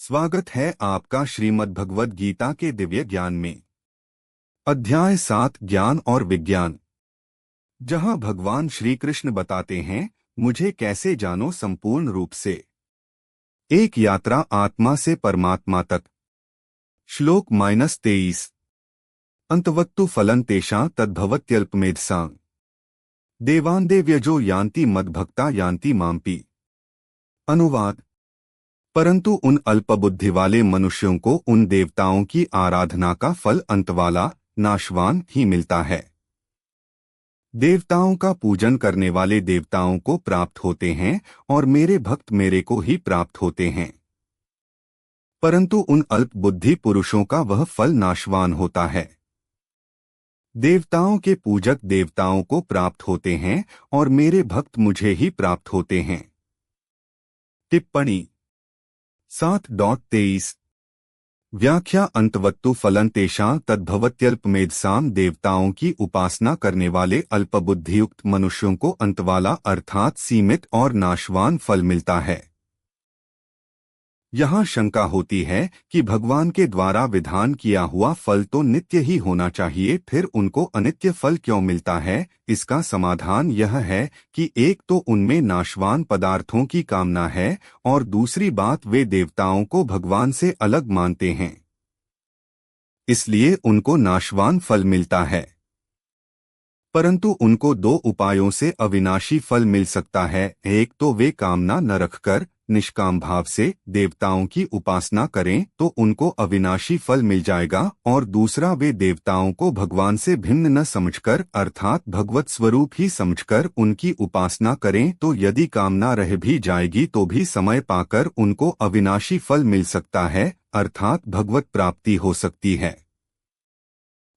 स्वागत है आपका श्रीमद् भगवद गीता के दिव्य ज्ञान में। अध्याय 7 ज्ञान और विज्ञान, जहां भगवान श्री कृष्ण बताते हैं मुझे कैसे जानो संपूर्ण रूप से। एक यात्रा आत्मा से परमात्मा तक। श्लोक -23। अंतवत्तु फलं तेषां तद्भवत्यल्पमेधसां देवान्देव्यजो यान्ति मद्भक्ता यान्ति माम्पि। अनुवाद। परंतु उन अल्पबुद्धि वाले मनुष्यों को उन देवताओं की आराधना का फल अंतवाला, नाशवान ही मिलता है। देवताओं का पूजन करने वाले देवताओं को प्राप्त होते हैं और मेरे भक्त मेरे को ही प्राप्त होते हैं। परंतु उन अल्पबुद्धि पुरुषों का वह फल नाशवान होता है। देवताओं के पूजक देवताओं को प्राप्त होते हैं और मेरे भक्त मुझे ही प्राप्त होते हैं। टिप्पणी 7.23। व्याख्या। अंतवत्तु फलं तेषां तद्भवत्यल्पमेधसां देवताओं की उपासना करने वाले अल्पबुद्धियुक्त मनुष्यों को अंतवाला अर्थात सीमित और नाशवान फल मिलता है। यहाँ शंका होती है कि भगवान के द्वारा विधान किया हुआ फल तो नित्य ही होना चाहिए, फिर उनको अनित्य फल क्यों मिलता है। इसका समाधान यह है कि एक तो उनमें नाशवान पदार्थों की कामना है और दूसरी बात वे देवताओं को भगवान से अलग मानते हैं, इसलिए उनको नाशवान फल मिलता है। परंतु उनको दो उपायों से अविनाशी फल मिल सकता है। एक तो वे कामना न रखकर निष्काम भाव से देवताओं की उपासना करें तो उनको अविनाशी फल मिल जाएगा, और दूसरा वे देवताओं को भगवान से भिन्न न समझकर अर्थात भगवत स्वरूप ही समझकर उनकी उपासना करें तो यदि कामना रह भी जाएगी तो भी समय पाकर उनको अविनाशी फल मिल सकता है, अर्थात भगवत प्राप्ति हो सकती है।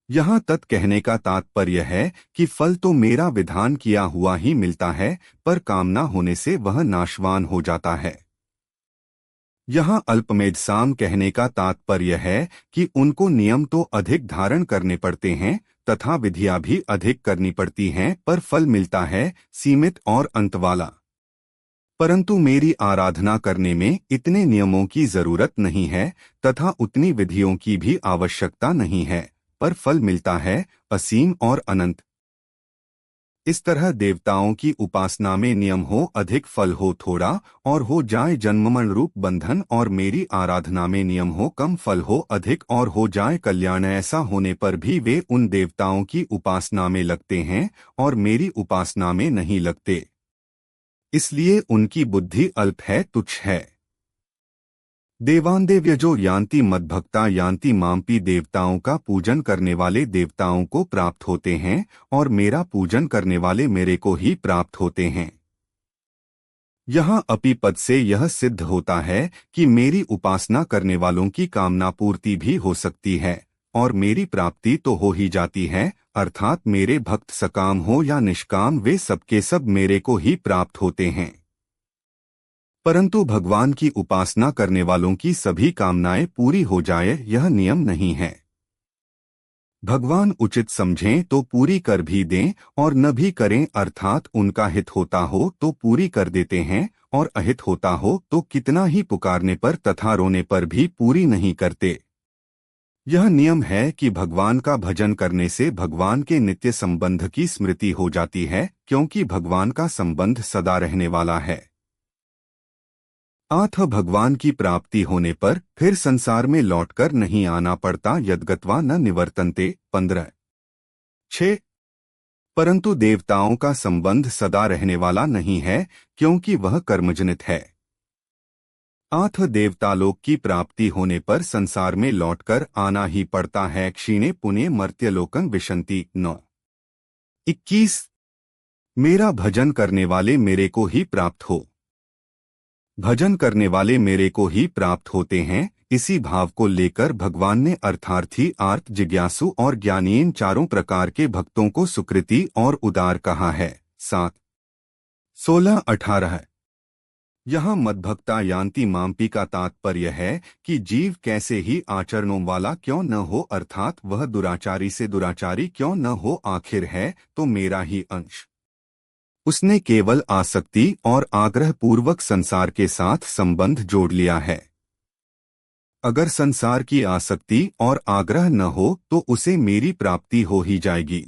यहाँ तक कहने का तात्पर्य है कि फल तो मेरा विधान किया हुआ ही मिलता है, पर कामना होने से वह नाशवान हो जाता है। यहाँ अल्पमेधसाम कहने का तात्पर्य है कि उनको नियम तो अधिक धारण करने पड़ते हैं तथा विधियां भी अधिक करनी पड़ती हैं, पर फल मिलता है सीमित और अंतवाला। परंतु मेरी आराधना करने में इतने नियमों की जरूरत नहीं है तथा उतनी विधियों की भी आवश्यकता नहीं है, पर फल मिलता है असीम और अनंत। इस तरह देवताओं की उपासना में नियम हो अधिक, फल हो थोड़ा और हो जाए जन्ममरण रूप बंधन, और मेरी आराधना में नियम हो कम, फल हो अधिक और हो जाए कल्याण। ऐसा होने पर भी वे उन देवताओं की उपासना में लगते हैं और मेरी उपासना में नहीं लगते, इसलिए उनकी बुद्धि अल्प है, तुच्छ है। देवान्देव्यजो यान्ति मद्भक्ता यान्ति माम्पि। देवताओं का पूजन करने वाले देवताओं को प्राप्त होते हैं और मेरा पूजन करने वाले मेरे को ही प्राप्त होते हैं। यहाँ अपि पद से यह सिद्ध होता है कि मेरी उपासना करने वालों की कामना पूर्ति भी हो सकती है और मेरी प्राप्ति तो हो ही जाती है, अर्थात मेरे भक्त सकाम हो या निष्काम वे सबके सब मेरे को ही प्राप्त होते हैं। परंतु भगवान की उपासना करने वालों की सभी कामनाएं पूरी हो जाए यह नियम नहीं है। भगवान उचित समझें तो पूरी कर भी दें और न भी करें, अर्थात उनका हित होता हो तो पूरी कर देते हैं और अहित होता हो तो कितना ही पुकारने पर तथा रोने पर भी पूरी नहीं करते। यह नियम है कि भगवान का भजन करने से भगवान के नित्य संबंध की स्मृति हो जाती है, क्योंकि भगवान का संबंध सदा रहने वाला है। आठ भगवान की प्राप्ति होने पर फिर संसार में लौटकर नहीं आना पड़ता, यद्गत्वा न निवर्तन्ते। 15:6। परंतु देवताओं का संबंध सदा रहने वाला नहीं है, क्योंकि वह कर्मजनित है। 8 देवतालोक की प्राप्ति होने पर संसार में लौटकर आना ही पड़ता है। क्षीणे पुण्य मर्त्यलोकं विशन्ति। 9:21। मेरा भजन करने वाले मेरे को ही प्राप्त हो। भजन करने वाले मेरे को ही प्राप्त होते हैं, इसी भाव को लेकर भगवान ने अर्थार्थी, आर्त, जिज्ञासु और ज्ञानीन चारों प्रकार के भक्तों को सुकृति और उदार कहा है। 7, 16, 18। यहाँ मद्भक्ता यान्ति माम्पि का तात्पर्य है कि जीव कैसे ही आचरणों वाला क्यों न हो, अर्थात वह दुराचारी से दुराचारी क्यों न हो, आखिर है तो मेरा ही अंश। उसने केवल आसक्ति और आग्रह पूर्वक संसार के साथ संबंध जोड़ लिया है। अगर संसार की आसक्ति और आग्रह न हो तो उसे मेरी प्राप्ति हो ही जाएगी।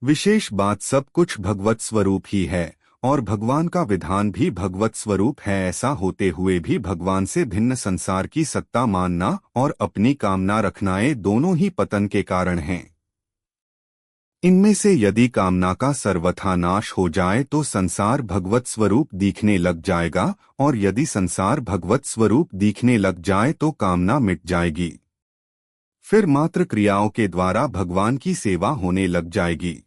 विशेष बात सब कुछ भगवत स्वरूप ही है और भगवान का विधान भी भगवत स्वरूप है। ऐसा होते हुए भी भगवान से भिन्न संसार की सत्ता मानना और अपनी कामना रखना ये दोनों ही पतन के कारण हैं। इनमें से यदि कामना का सर्वथा नाश हो जाए तो संसार भगवत स्वरूप दिखने लग जाएगा और यदि संसार भगवत स्वरूप दिखने लग जाए तो कामना मिट जाएगी। फिर मात्र क्रियाओं के द्वारा भगवान की सेवा होने लग जाएगी।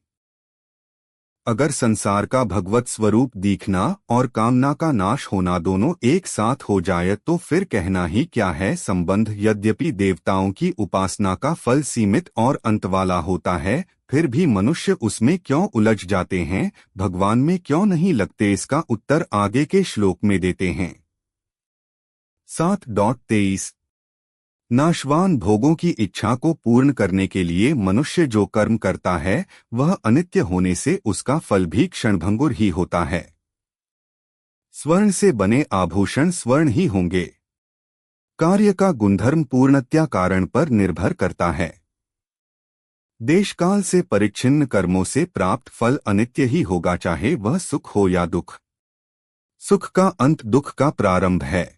अगर संसार का भगवत स्वरूप दिखना और कामना का नाश होना दोनों एक साथ हो जाए तो फिर कहना ही क्या है संबंध। यद्यपि देवताओं की उपासना का फल सीमित और अंत वाला होता है, फिर भी मनुष्य उसमें क्यों उलझ जाते हैं, भगवान में क्यों नहीं लगते, इसका उत्तर आगे के श्लोक में देते हैं। 7.23 नाशवान भोगों की इच्छा को पूर्ण करने के लिए मनुष्य जो कर्म करता है वह अनित्य होने से उसका फल भी क्षणभंगुर ही होता है। स्वर्ण से बने आभूषण स्वर्ण ही होंगे। कार्य का गुणधर्म पूर्णतया कारण पर निर्भर करता है। देशकाल से परिच्छिन्न कर्मों से प्राप्त फल अनित्य ही होगा, चाहे वह सुख हो या दुख। सुख का अंत दुख का प्रारंभ है।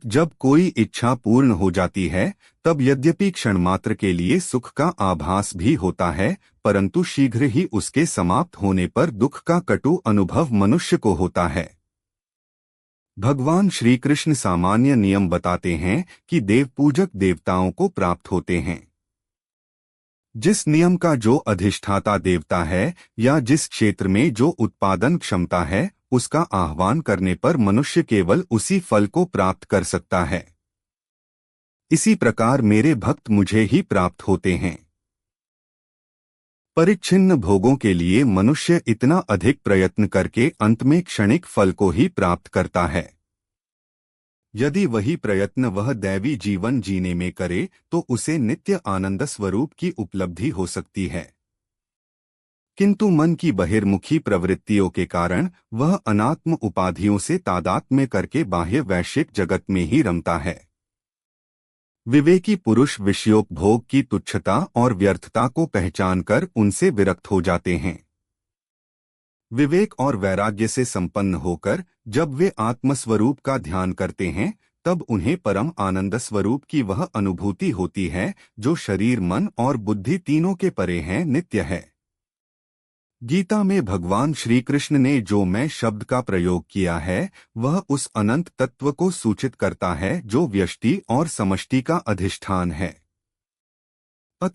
जब कोई इच्छा पूर्ण हो जाती है तब यद्यपि क्षण मात्र के लिए सुख का आभास भी होता है, परंतु शीघ्र ही उसके समाप्त होने पर दुख का कटु अनुभव मनुष्य को होता है। भगवान श्री कृष्ण सामान्य नियम बताते हैं कि देवपूजक देवताओं को प्राप्त होते हैं। जिस नियम का जो अधिष्ठाता देवता है या जिस क्षेत्र में जो उत्पादन क्षमता है उसका आह्वान करने पर मनुष्य केवल उसी फल को प्राप्त कर सकता है। इसी प्रकार मेरे भक्त मुझे ही प्राप्त होते हैं। परिच्छिन्न भोगों के लिए मनुष्य इतना अधिक प्रयत्न करके अंत में क्षणिक फल को ही प्राप्त करता है। यदि वही प्रयत्न वह दैवी जीवन जीने में करे तो उसे नित्य आनंद स्वरूप की उपलब्धि हो सकती है, किंतु मन की बहिर्मुखी प्रवृत्तियों के कारण वह अनात्म उपाधियों से तादात्म्य करके बाह्य वैश्विक जगत में ही रमता है। विवेकी पुरुष विषयोपभोग की तुच्छता और व्यर्थता को पहचानकर उनसे विरक्त हो जाते हैं। विवेक और वैराग्य से संपन्न होकर जब वे आत्मस्वरूप का ध्यान करते हैं तब उन्हें परम आनंद स्वरूप की वह अनुभूति होती है जो शरीर मन और बुद्धि तीनों के परे है, नित्य है। गीता में भगवान श्री कृष्ण ने जो मैं शब्द का प्रयोग किया है वह उस अनंत तत्व को सूचित करता है जो व्यष्टि और समष्टि का अधिष्ठान है।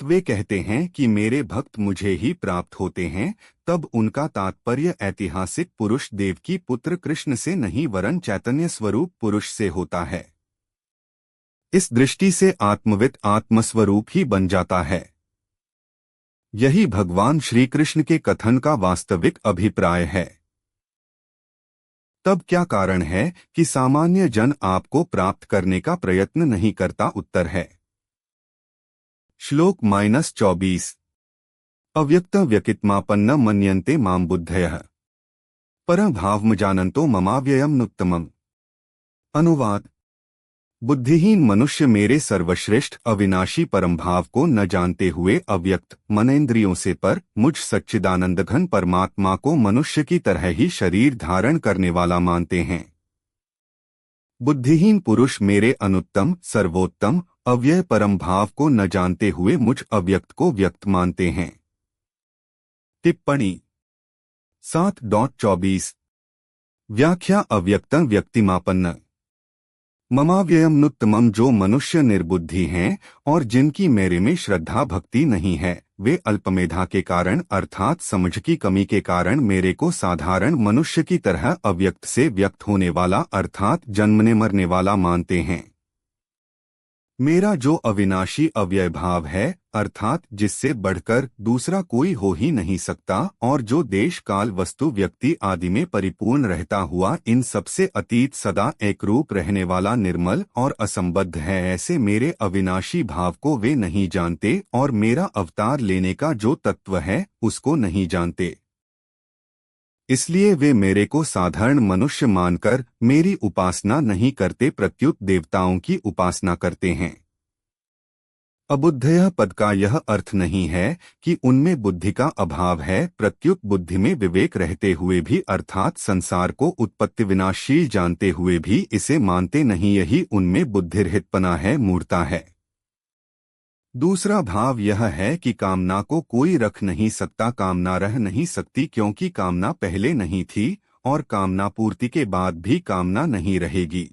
वे कहते हैं कि मेरे भक्त मुझे ही प्राप्त होते हैं, तब उनका तात्पर्य ऐतिहासिक पुरुष देवकी पुत्र कृष्ण से नहीं वरन चैतन्य स्वरूप पुरुष से होता है। इस दृष्टि से आत्मवित आत्मस्वरूप ही बन जाता है। यही भगवान श्री कृष्ण के कथन का वास्तविक अभिप्राय है। तब क्या कारण है कि सामान्य जन आपको प्राप्त करने का प्रयत्न नहीं करता? उत्तर है श्लोक -24 अव्यक्त व्यकित्मापन्न मन्यन्ते मां बुद्धयः परभावम जानन्तो ममाव्ययम् नुत्तमम्। अनुवाद बुद्धिहीन मनुष्य मेरे सर्वश्रेष्ठ अविनाशी परमभाव को न जानते हुए अव्यक्त मनेन्द्रियों से पर मुझ सच्चिदानंदघन परमात्मा को मनुष्य की तरह ही शरीर धारण करने वाला मानते हैं। बुद्धिहीन पुरुष मेरे अनुत्तम सर्वोत्तम अव्यय परमभाव को न जानते हुए मुझ अव्यक्त को व्यक्त मानते हैं। टिप्पणी 7.24 व्याख्या अव्यक्तं व्यक्तिमापन्न ममाव्ययम् नुत्तमम्। जो मनुष्य निर्बुद्धि हैं और जिनकी मेरे में श्रद्धा भक्ति नहीं है वे अल्पमेधा के कारण अर्थात समझ की कमी के कारण मेरे को साधारण मनुष्य की तरह अव्यक्त से व्यक्त होने वाला अर्थात जन्मने मरने वाला मानते हैं। मेरा जो अविनाशी अव्यय भाव है अर्थात जिससे बढ़कर दूसरा कोई हो ही नहीं सकता और जो देश काल वस्तु व्यक्ति आदि में परिपूर्ण रहता हुआ इन सबसे अतीत सदा एकरूप रहने वाला निर्मल और असंबद्ध है, ऐसे मेरे अविनाशी भाव को वे नहीं जानते और मेरा अवतार लेने का जो तत्व है उसको नहीं जानते। इसलिए वे मेरे को साधारण मनुष्य मानकर मेरी उपासना नहीं करते, प्रत्युत देवताओं की उपासना करते हैं। अबुद्धयः पद का यह अर्थ नहीं है कि उनमें बुद्धि का अभाव है, प्रत्युत बुद्धि में विवेक रहते हुए भी अर्थात संसार को उत्पत्ति विनाशील जानते हुए भी इसे मानते नहीं, यही उनमें बुद्धिरहितपना है, मूर्ता है। दूसरा भाव यह है कि कामना को कोई रख नहीं सकता, कामना रह नहीं सकती, क्योंकि कामना पहले नहीं थी और कामना पूर्ति के बाद भी कामना नहीं रहेगी।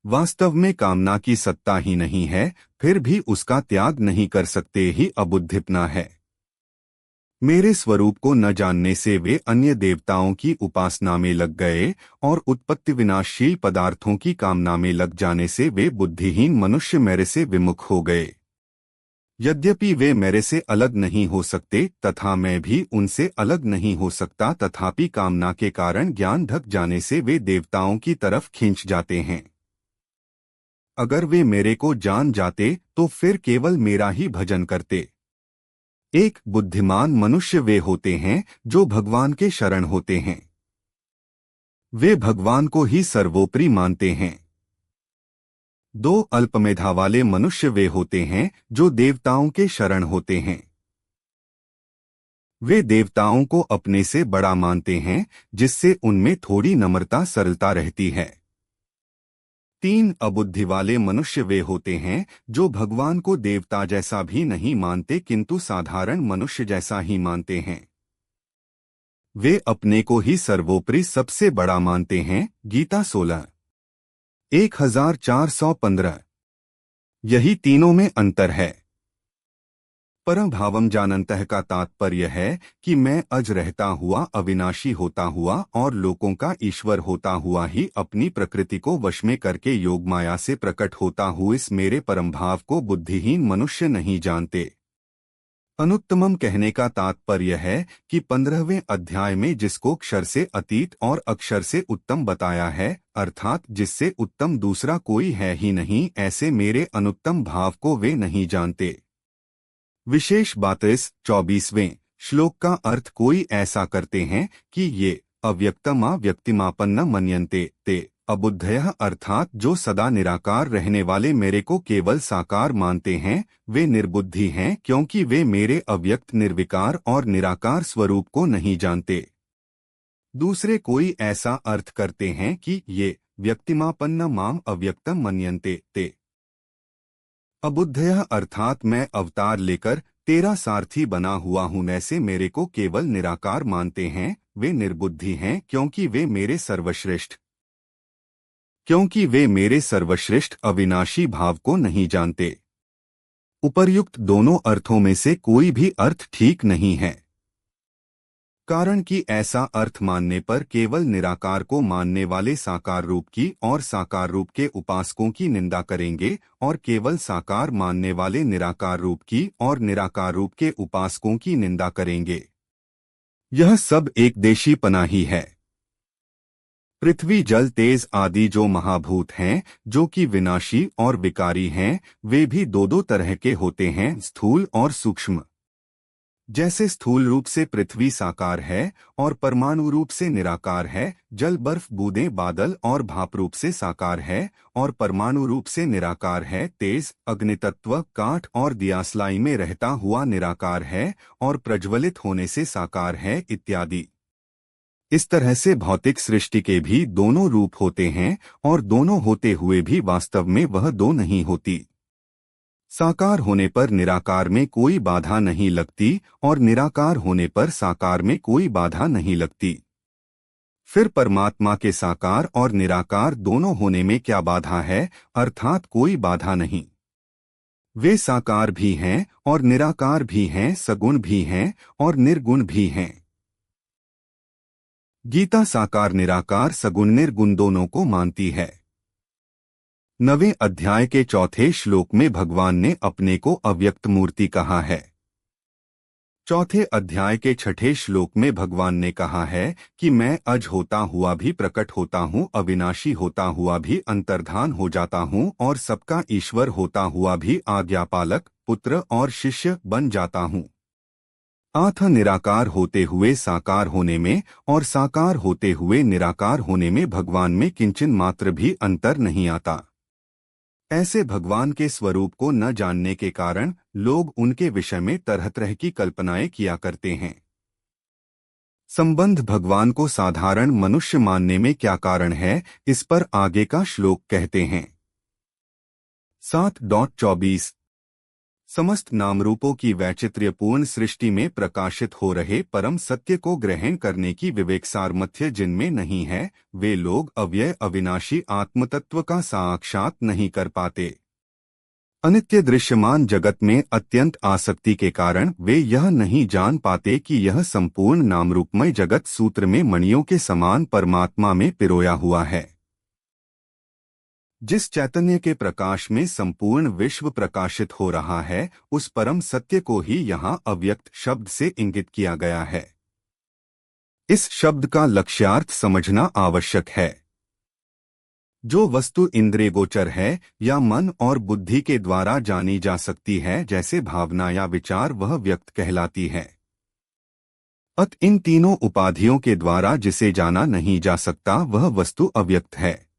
वास्तव में कामना की सत्ता ही नहीं है, फिर भी उसका त्याग नहीं कर सकते, ही अबुद्धिपना है। मेरे स्वरूप को न जानने से वे अन्य देवताओं की उपासना में लग गए और उत्पत्ति विनाशील पदार्थों की कामना में लग जाने से वे बुद्धिहीन मनुष्य मेरे से विमुख हो गए। यद्यपि वे मेरे से अलग नहीं हो सकते तथा मैं भी उनसे अलग नहीं हो सकता, तथापि कामना के कारण ज्ञान ढक जाने से वे देवताओं की तरफ खींच जाते हैं। अगर वे मेरे को जान जाते तो फिर केवल मेरा ही भजन करते। एक बुद्धिमान मनुष्य वे होते हैं जो भगवान के शरण होते हैं। वे भगवान को ही सर्वोपरि मानते हैं। दो अल्पमेधा वाले मनुष्य वे होते हैं जो देवताओं के शरण होते हैं। वे देवताओं को अपने से बड़ा मानते हैं, जिससे उनमें थोड़ी नम्रता सरलता रहती है। तीन अबुद्धि वाले मनुष्य वे होते हैं जो भगवान को देवता जैसा भी नहीं मानते किंतु साधारण मनुष्य जैसा ही मानते हैं। वे अपने को ही सर्वोपरि सबसे बड़ा मानते हैं। गीता 16:1415। यही तीनों में अंतर है। परम भावम जानन्तः का तात्पर्य है कि मैं अज रहता हुआ, अविनाशी होता हुआ और लोकों का ईश्वर होता हुआ ही अपनी प्रकृति को वश में करके योग माया से प्रकट होता हूँ, इस मेरे परम भाव को बुद्धिहीन मनुष्य नहीं जानते। अनुत्तमम कहने का तात्पर्य है कि 15वें अध्याय में जिसको क्षर से अतीत और अक्षर से उत्तम बताया है, अर्थात जिससे उत्तम दूसरा कोई है ही नहीं, ऐसे मेरे अनुत्तम भाव को वे नहीं जानते। विशेष बात इस 24वें श्लोक का अर्थ कोई ऐसा करते हैं कि ये अव्यक्तमा व्यक्तिमापन्न मन्यन्ते ते अबुद्धयः, अर्थात जो सदा निराकार रहने वाले मेरे को केवल साकार मानते हैं, वे निर्बुद्धि हैं, क्योंकि वे मेरे अव्यक्त निर्विकार और निराकार स्वरूप को नहीं जानते। दूसरे कोई ऐसा अर्थ करते हैं कि ये व्यक्तिमापन्न माम अव्यक्तम मन्यन्ते ते अबुद्धयः, अर्थात मैं अवतार लेकर तेरा सारथी बना हुआ हूँ, ऐसे मेरे को केवल निराकार मानते हैं। वे निर्बुद्धि हैं क्योंकि वे मेरे सर्वश्रेष्ठ अविनाशी भाव को नहीं जानते। उपर्युक्त दोनों अर्थों में से कोई भी अर्थ ठीक नहीं है, कारण कि ऐसा अर्थ मानने पर केवल निराकार को मानने वाले साकार रूप की और साकार रूप के उपासकों की निंदा करेंगे और केवल साकार मानने वाले निराकार रूप की और निराकार रूप के उपासकों की निंदा करेंगे। यह सब एक देशीपना ही है। पृथ्वी, जल, तेज आदि जो महाभूत हैं, जो कि विनाशी और विकारी हैं, वे भी दो दो तरह के होते हैं, स्थूल और सूक्ष्म। जैसे स्थूल रूप से पृथ्वी साकार है और परमाणु रूप से निराकार है, जल, बर्फ, बूंदें, बादल और भाप रूप से साकार है और परमाणु रूप से निराकार है, तेज, अग्नितत्व, काठ और दियासलाई में रहता हुआ निराकार है और प्रज्वलित होने से साकार है, इत्यादि। इस तरह से भौतिक सृष्टि के भी दोनों रूप होते हैं और दोनों होते हुए भी वास्तव में वह दो नहीं होती। साकार होने पर निराकार में कोई बाधा नहीं लगती और निराकार होने पर साकार में कोई बाधा नहीं लगती। फिर परमात्मा के साकार और निराकार दोनों होने में क्या बाधा है, अर्थात कोई बाधा नहीं। वे साकार भी हैं और निराकार भी हैं, सगुण भी हैं और निर्गुण भी हैं। गीता साकार, निराकार, सगुण, निर्गुण दोनों को मानती है। 9वें अध्याय के 4थे श्लोक में भगवान ने अपने को अव्यक्त मूर्ति कहा है। 4थे अध्याय के 6ठे श्लोक में भगवान ने कहा है कि मैं अज होता हुआ भी प्रकट होता हूँ, अविनाशी होता हुआ भी अंतर्धान हो जाता हूँ और सबका ईश्वर होता हुआ भी आज्ञापालक, पुत्र और शिष्य बन जाता हूँ। आथ निराकार होते हुए साकार होने में और साकार होते हुए निराकार होने में भगवान में किंचन मात्र भी अंतर नहीं आता। ऐसे भगवान के स्वरूप को न जानने के कारण लोग उनके विषय में तरह तरह की कल्पनाएं किया करते हैं। संबंध भगवान को साधारण मनुष्य मानने में क्या कारण है, इस पर आगे का श्लोक कहते हैं। 7.24 समस्त नामरूपों की वैचित्र्यपूर्ण सृष्टि में प्रकाशित हो रहे परम सत्य को ग्रहण करने की विवेक सामर्थ्य जिनमें नहीं है, वे लोग अव्यय अविनाशी आत्मतत्व का साक्षात नहीं कर पाते। अनित्य दृश्यमान जगत में अत्यंत आसक्ति के कारण वे यह नहीं जान पाते कि यह संपूर्ण नामरूपमय जगत सूत्र में मणियों के समान परमात्मा में पिरोया हुआ है। जिस चैतन्य के प्रकाश में संपूर्ण विश्व प्रकाशित हो रहा है, उस परम सत्य को ही यहाँ अव्यक्त शब्द से इंगित किया गया है। इस शब्द का लक्ष्यार्थ समझना आवश्यक है। जो वस्तु इंद्रिय गोचर है या मन और बुद्धि के द्वारा जानी जा सकती है, जैसे भावना या विचार, वह व्यक्त कहलाती है। इन तीनों उपाधियों के द्वारा जिसे जाना नहीं जा सकता, वह वस्तु अव्यक्त है।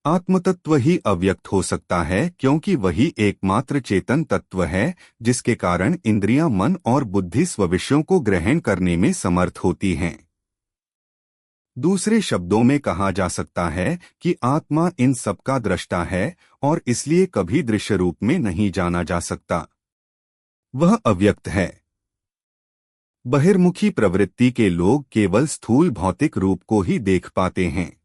आत्मतत्व ही अव्यक्त हो सकता है, क्योंकि वही एकमात्र चेतन तत्व है जिसके कारण इंद्रियां, मन और बुद्धि स्वविषयों को ग्रहण करने में समर्थ होती हैं। दूसरे शब्दों में कहा जा सकता है कि आत्मा इन सब का दृष्टा है और इसलिए कभी दृश्य रूप में नहीं जाना जा सकता। वह अव्यक्त है। बहिर्मुखी प्रवृत्ति के लोग केवल स्थूल भौतिक रूप को ही देख पाते हैं।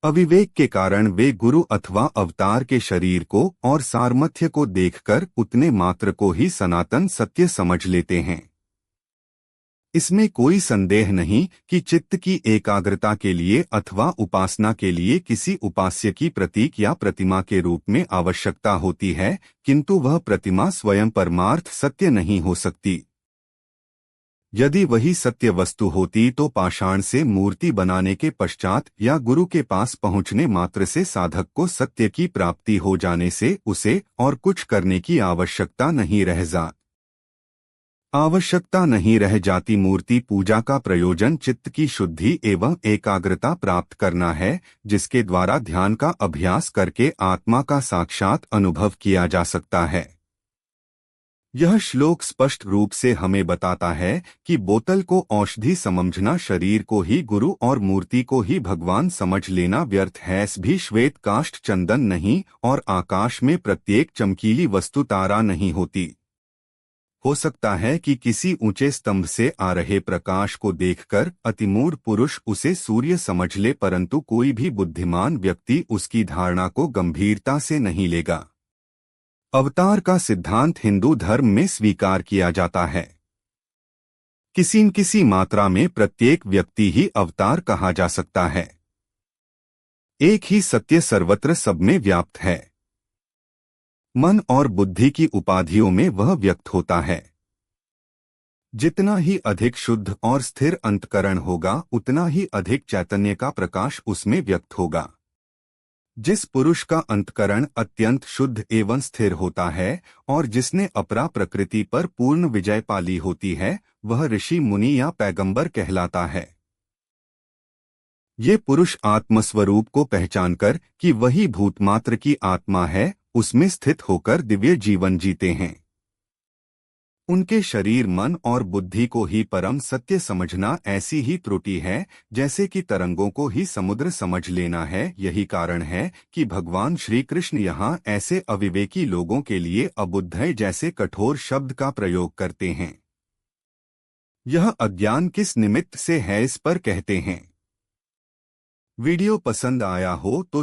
अविवेक के कारण वे गुरु अथवा अवतार के शरीर को और सामर्थ्य को देखकर उतने मात्र को ही सनातन सत्य समझ लेते हैं। इसमें कोई संदेह नहीं कि चित्त की एकाग्रता के लिए अथवा उपासना के लिए किसी उपास्य की प्रतीक या प्रतिमा के रूप में आवश्यकता होती है, किंतु वह प्रतिमा स्वयं परमार्थ सत्य नहीं हो सकती। यदि वही सत्य वस्तु होती तो पाषाण से मूर्ति बनाने के पश्चात या गुरु के पास पहुंचने मात्र से साधक को सत्य की प्राप्ति हो जाने से उसे और कुछ करने की आवश्यकता नहीं रह जाती। मूर्ति पूजा का प्रयोजन चित्त की शुद्धि एवं एकाग्रता प्राप्त करना है, जिसके द्वारा ध्यान का अभ्यास करके आत्मा का साक्षात अनुभव किया जा सकता है। यह श्लोक स्पष्ट रूप से हमें बताता है कि बोतल को औषधि समझना, शरीर को ही गुरु और मूर्ति को ही भगवान समझ लेना व्यर्थ है। भी श्वेत काष्ठ चंदन नहीं और आकाश में प्रत्येक चमकीली वस्तु तारा नहीं होती। हो सकता है कि किसी ऊंचे स्तंभ से आ रहे प्रकाश को देखकर अतिमूढ़ पुरुष उसे सूर्य समझ ले, परंतु कोई भी बुद्धिमान व्यक्ति उसकी धारणा को गंभीरता से नहीं लेगा। अवतार का सिद्धांत हिंदू धर्म में स्वीकार किया जाता है। किसी न किसी मात्रा में प्रत्येक व्यक्ति ही अवतार कहा जा सकता है। एक ही सत्य सर्वत्र सब में व्याप्त है। मन और बुद्धि की उपाधियों में वह व्यक्त होता है। जितना ही अधिक शुद्ध और स्थिर अंतकरण होगा, उतना ही अधिक चैतन्य का प्रकाश उसमें व्यक्त होगा। जिस पुरुष का अंतकरण अत्यंत शुद्ध एवं स्थिर होता है और जिसने अपरा प्रकृति पर पूर्ण विजय पाली होती है, वह ऋषि, मुनि या पैगंबर कहलाता है। ये पुरुष आत्मस्वरूप को पहचानकर कि वही भूतमात्र की आत्मा है, उसमें स्थित होकर दिव्य जीवन जीते हैं। उनके शरीर, मन और बुद्धि को ही परम सत्य समझना ऐसी ही त्रुटि है जैसे कि तरंगों को ही समुद्र समझ लेना है। यही कारण है कि भगवान श्री कृष्ण यहाँ ऐसे अविवेकी लोगों के लिए अबुद्धय जैसे कठोर शब्द का प्रयोग करते हैं। यह अज्ञान किस निमित्त से है, इस पर कहते हैं। वीडियो पसंद आया हो तो